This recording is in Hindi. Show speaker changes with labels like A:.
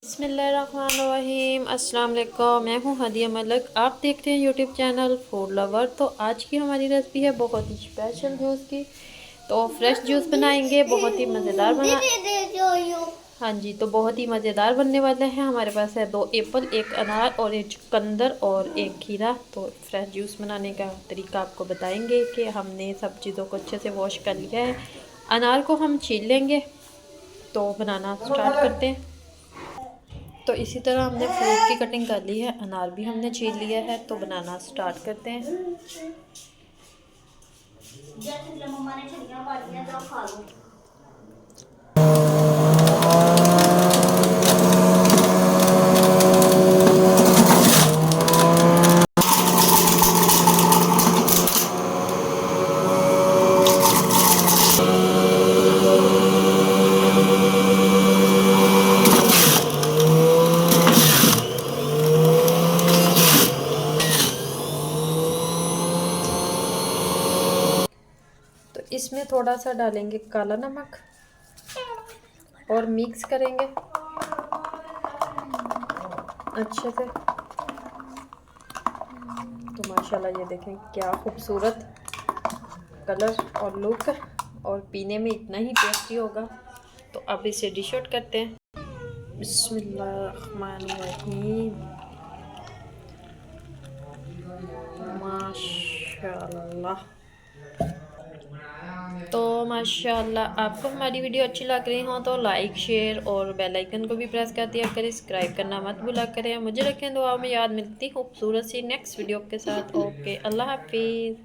A: बिस्मिल्लाहिर्रहमानिर्रहीम। अस्सलाम वालेकुम। मैं हूँ हदिया मलिक, आप देखते हैं यूट्यूब चैनल फूड लवर। तो आज की हमारी रेसिपी है बहुत ही स्पेशल जूस की। तो फ्रेश जूस बनाएंगे, बहुत ही मज़ेदार बना। हाँ जी, तो बहुत ही मज़ेदार बनने वाले हैं। हमारे पास है 2 एप्पल, 1 अनार और 1 चुकंदर और 1 खीरा। तो फ्रेश जूस बनाने का तरीका आपको बताएंगे कि हमने सब चीज़ों को अच्छे से वॉश कर लिया है। अनार को हम छील लेंगे। तो बनाना स्टार्ट करते हैं। तो इसी तरह हमने फ्रूट की कटिंग कर ली है, अनार भी हमने छील लिया है। तो बनाना स्टार्ट करते हैं। तो इसमें थोड़ा सा डालेंगे काला नमक और मिक्स करेंगे अच्छे से। तो माशाल्लाह ये देखें क्या खूबसूरत कलर और लुक, और पीने में इतना ही टेस्टी होगा। तो अब इसे डिश आउट करते हैं। बिस्मिल्लाहिर्रहमानिर्रहीम। माशाल्लाह। तो माशाल्लाह, आपको हमारी वीडियो अच्छी लग रही हो तो लाइक शेयर और बेल आइकन को भी प्रेस कर दिया करें। सब्सक्राइब करना मत भूला करें। मुझे रखें दुआ में याद। मिलती खूबसूरत सी नेक्स्ट वीडियो के साथ। ओके, अल्लाह हाफिज़।